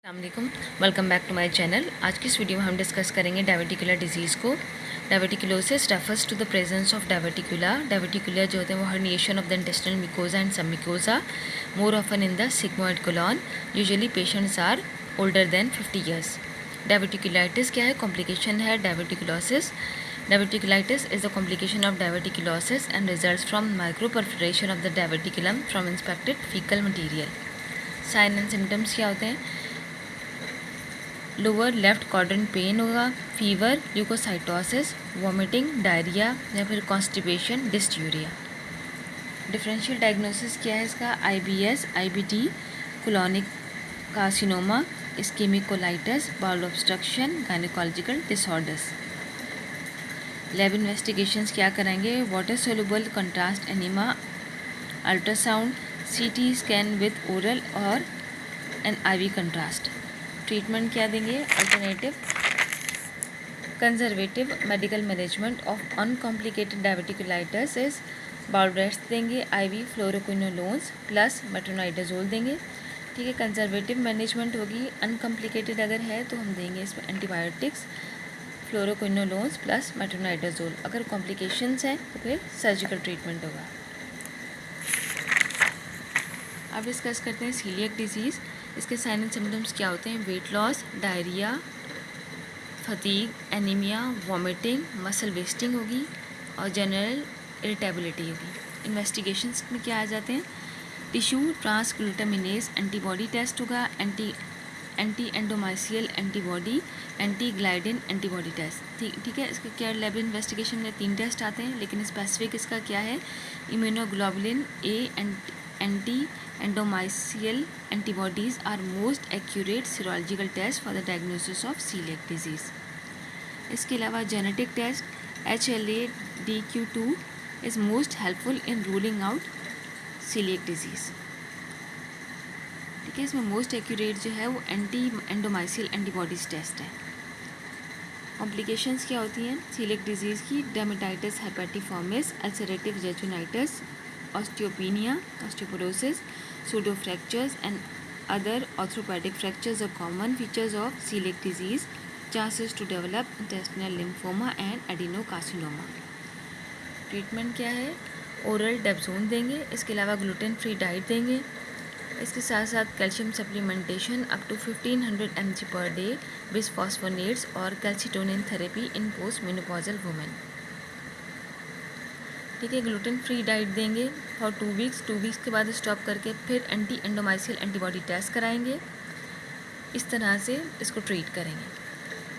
अस्सलामुअलैकुम, welcome back to my channel. आज की इस वीडियो में हम डिस्कस करेंगे डायवर्टिकुलर डिजीज़ को। Diverticulosis refers to the presence of diverticula. Diverticular जो होते हैं वो herniation of the intestinal mucosa and submucosa, more often in the sigmoid colon. Usually patients are older than 50 years. Diverticulitis क्या है? Complication है diverticulosis. Diverticulitis is the complication of diverticulosis and results from microperforation of the diverticulum from inspected fecal material. Sign and symptoms क्या होते हैं? Lower left quadrant pain होगा, fever, leukocytosis, vomiting, diarrhoea या फिर constipation, dysuria. Differential diagnosis क्या है इसका? IBS, IBD, colonic carcinoma, ischaemic colitis, bowel obstruction, gynaecological disorders. Lab investigations क्या कराएंगे? Water soluble contrast enema, ultrasound, CT scan with oral और an IV contrast. Treatment क्या देंगे? Alternative conservative medical management of uncomplicated diverticulitis is bowel rest देंगे, IV fluoroquinolones plus metronidazole देंगे। ठीक है, conservative management होगी। अनकॉम्प्लिकेटेड अगर है तो हम देंगे इसमें एंटीबायोटिक्स, फ्लोरोक्विनोलोन्स प्लस मेट्रोनाइडाजोल। अगर कॉम्प्लिकेशंस हैं तो फिर सर्जिकल ट्रीटमेंट होगा। अब डिस्कस करते हैं सीलिएक डिजीज़। इसके साइन एंड सिम्टम्स क्या होते हैं? Weight loss, diarrhoea, fatigue, anaemia, vomiting, muscle wasting होगी और जनरल इरिटेबिलिटी होगी। इन्वेस्टिगेशंस में क्या आ जाते हैं? टिश्यू ट्रांसग्लूटामिनेज एंटीबॉडी टेस्ट होगा, anti endomysial antibody, anti gliadin antibody test. ठीक है, इसके क्या लैब इन्वेस्टिगेशन में 3 टेस्ट आते हैं, लेकिन स्पेसिफिक इसका क्या है? Immunoglobulin A anti endomysial antibodies are most accurate serological test for the diagnosis of celiac disease. इसके अलावा genetic test HLA-DQ2 is most helpful in ruling out celiac disease. ठीक है, इसमें मोस्ट एक्यूरेट जो है वो एंटी एंडोमाइसियल एंटीबॉडीज़ टेस्ट है। Complications क्या होती हैं सीलिएक डिजीज़ की? Dermatitis herpetiformis, ulcerative jejunitis, osteopenia, osteoporosis, pseudo fractures and other orthopedic fractures are common features of celiac disease. Chances to develop intestinal lymphoma and adenocarcinoma. Treatment क्या है? Oral dapsone देंगे, इसके अलावा gluten free diet देंगे, इसके साथ साथ calcium supplementation up to 1500 mg per day, bisphosphonates और calcitonin therapy in post menopausal women. ठीक है, ग्लूटेन फ्री डाइट देंगे फॉर 2 वीक्स। 2 वीक्स के बाद स्टॉप करके फिर एंटी एंडोमाइसियल एंटीबॉडी टेस्ट कराएंगे। इस तरह से इसको ट्रीट करेंगे।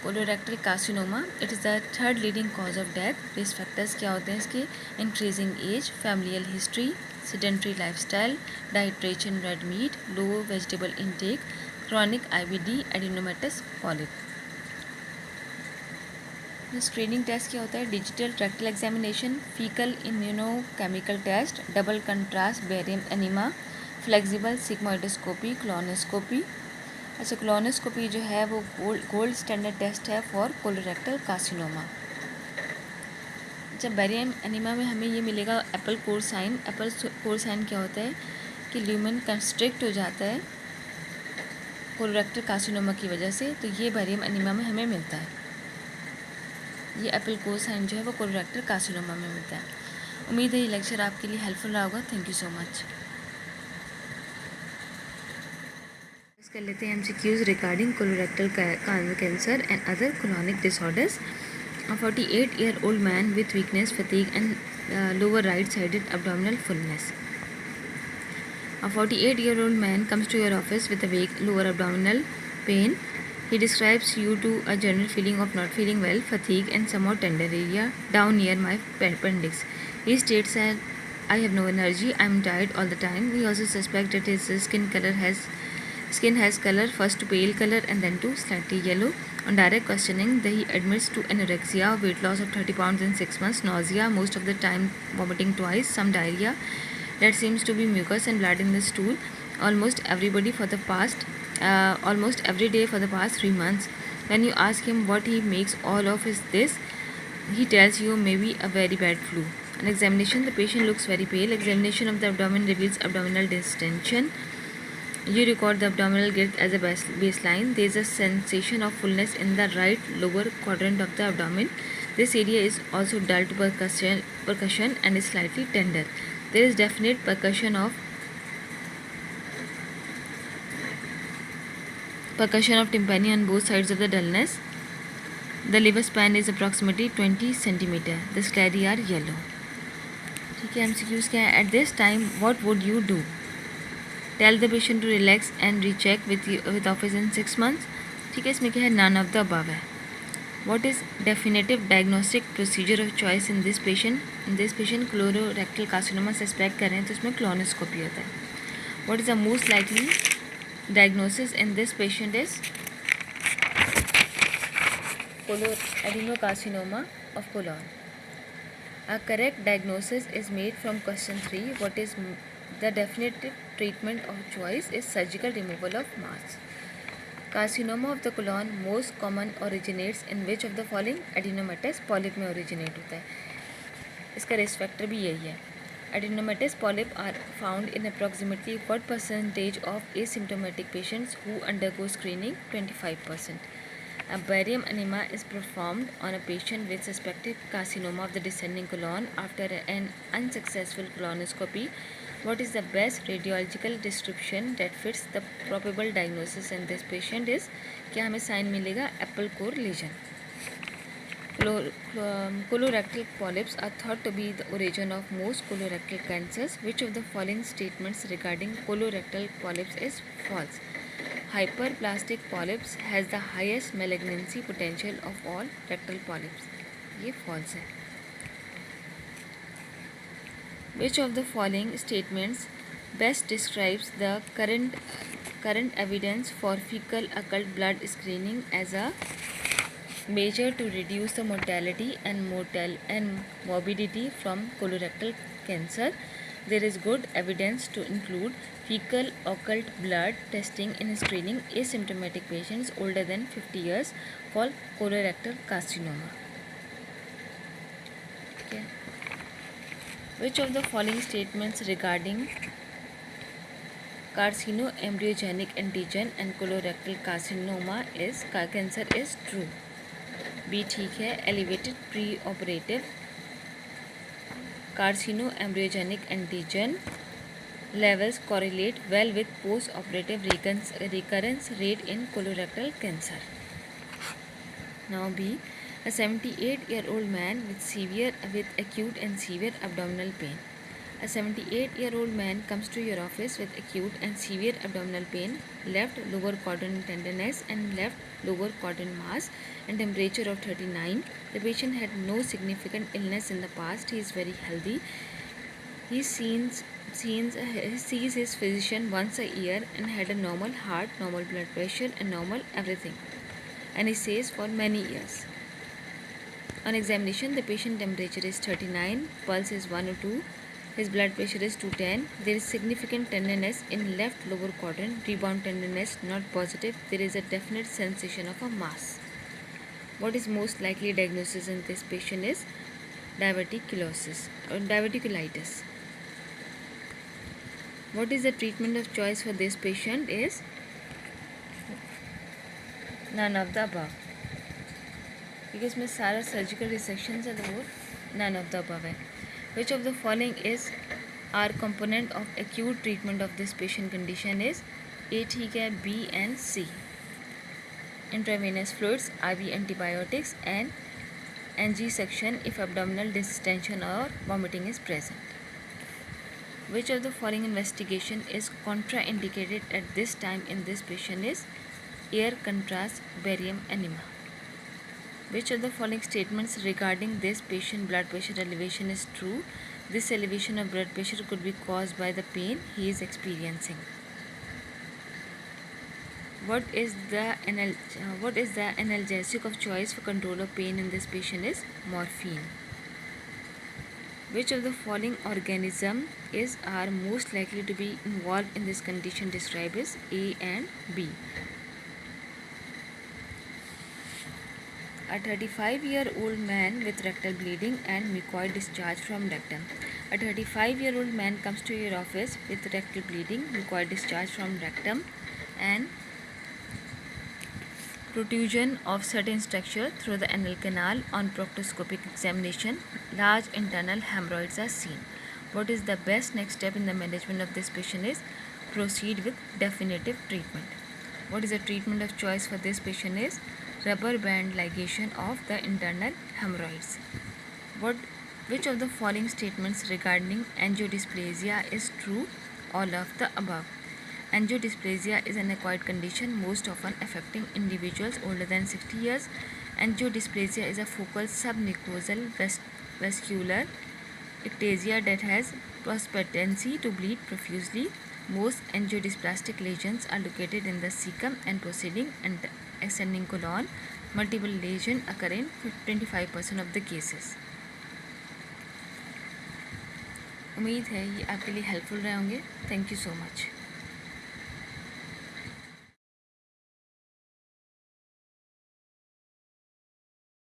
Colorectal carcinoma, it is the 3rd leading cause of death. Risk factors क्या होते हैं इसके? Increasing age, familial history, sedentary lifestyle, diet rich in red meat, low vegetable intake, chronic IBD, adenomatous polyp. Screening test क्या होता है? Digital rectal examination, faecal immunochemical test, double contrast barium enema, flexible sigmoidoscopy, colonoscopy. अच्छा, colonoscopy जो है वो gold standard test है for colorectal carcinoma. जब barium enema में हमें ये मिलेगा apple core sign. Apple core sign क्या होता है कि ल्यूमेन कंस्ट्रिक्ट हो जाता है कोलोरेक्टल कार्सिनोमा की वजह से, तो ये बेरियम एनीमा में हमें मिलता है। ये एप्पल कोर साइन जो है वो कोलोरेक्टल कार्सिनोमा में मिलता है। उम्मीद है ये लेक्चर आपके लिए हेल्पफुल रहा होगा। Thank you so much. कर लेते हैं MCQs regarding colorectal cancer and other colonic disorders. 48-year-old man with weakness, fatigue and lower right-sided abdominal fullness. A 48-year-old man comes to your office with a weak lower abdominal pain. He describes you to a general feeling of not feeling well, fatigue and somewhat tender area down near my appendix. He states that I have no energy, I am tired all the time. We also suspect that his skin has color, first to pale color and then to slightly yellow. On direct questioning, he admits to anorexia, weight loss of 30 pounds in 6 months, nausea, most of the time vomiting twice, some diarrhea that seems to be mucus and blood in the stool, almost every day for the past 3 months. When you ask him what he makes all of this, he tells you maybe a very bad flu. On examination, the patient looks very pale. Examination of the abdomen reveals abdominal distension. You record the abdominal girth as a baseline. There is a sensation of fullness in the right lower quadrant of the abdomen. This area is also dull to percussion and is slightly tender. There is definite percussion of tympani on both sides of the dullness. The liver span is approximately 20 centimeter. The sclerae are yellow. ठीक है, MCQs क्या है? At this time, what would you do? Tell the patient to relax and recheck with office in 6 months. ठीक है, इसमें क्या है? None of the above है. What is definitive diagnostic procedure of choice in this patient? In this patient colorectal carcinoma suspect कर रहे हैं तो इसमें colonoscopy होता है. What is the most likely diagnosis in this patient is adenocarcinoma of colon. A correct diagnosis is made from question 3. What is the definitive treatment of choice is surgical removal of mass. Carcinoma of the colon most common originates in which of the following? Adenomatous polyp में originate होता है. इसका risk factor भी यही है. Adenomatous polyp are found in approximately what percentage of asymptomatic patients who undergo screening? 25%. A barium enema is performed on a patient with suspected carcinoma of the descending colon after an unsuccessful colonoscopy. What is the best radiological description that fits the probable diagnosis in this patient is? क्या हमें sign मिलेगा? Apple core lesion. Colorectal polyps are thought to be the origin of most colorectal cancers. Which of the following statements regarding colorectal polyps is false? Hyperplastic polyps has the highest malignancy potential of all rectal polyps. ये false है. Which of the following statements best describes the current evidence for fecal occult blood screening as a measure to reduce the mortality and morbidity from colorectal cancer? There is good evidence to include fecal occult blood testing in screening asymptomatic patients older than 50 years for colorectal carcinoma. Okay. Which of the following statements regarding carcinoembryogenic antigen and colorectal carcinoma cancer is true? B ठीक है. Elevated preoperative carcinoembryogenic antigen levels correlate well with post-operative recurrence rate in colorectal cancer. Now B. A 78-year-old man with acute and severe abdominal pain. A 78-year-old man comes to your office with acute and severe abdominal pain, left lower quadrant tenderness and left lower quadrant mass, and temperature of 39. The patient had no significant illness in the past. He is very healthy. He sees his physician once a year and had a normal heart, normal blood pressure and normal everything. And he says for many years. On examination, the patient temperature is 39, pulse is 102, his blood pressure is 210. There is significant tenderness in left lower quadrant, rebound tenderness not positive. There is a definite sensation of a mass. What is most likely diagnosis in this patient is diverticulitis. What is the treatment of choice for this patient is none of the above. Because इसमें सारा surgical resection है तो वो none of the above है. Which of the following are component of acute treatment of this patient condition is? A ठीक है, B and C. Intravenous fluids, IV antibiotics and NG section if abdominal distension or vomiting is present. Which of the following investigation is contraindicated at this time in this patient is air contrast barium enema. Which of the following statements regarding this patient blood pressure elevation is true? This elevation of blood pressure could be caused by the pain he is experiencing. What is the analgesic of choice for control of pain in this patient is morphine. Which of the following organism are most likely to be involved in this condition described as A and B? A 35-year-old man with rectal bleeding and mucoid discharge from rectum. A 35-year-old man comes to your office with rectal bleeding, required discharge from rectum, and protrusion of certain structure through the anal canal. On proctoscopic examination, large internal hemorrhoids are seen. What is the best next step in the management of this patient is proceed with definitive treatment. What is the treatment of choice for this patient is rubber band ligation of the internal hemorrhoids. Which of the following statements regarding angiodysplasia is true? All of the above. Angiodysplasia is an acquired condition most often affecting individuals older than 60 years. Angiodysplasia is a focal submucosal vascular ectasia that has propensity to bleed profusely. Most angiodysplastic lesions are located in the cecum and proceeding and ascending colon. Multiple lesions occur in 25% of the cases. उम्मीद है ये आपके लिए helpful रहे होंगे. Thank you so much.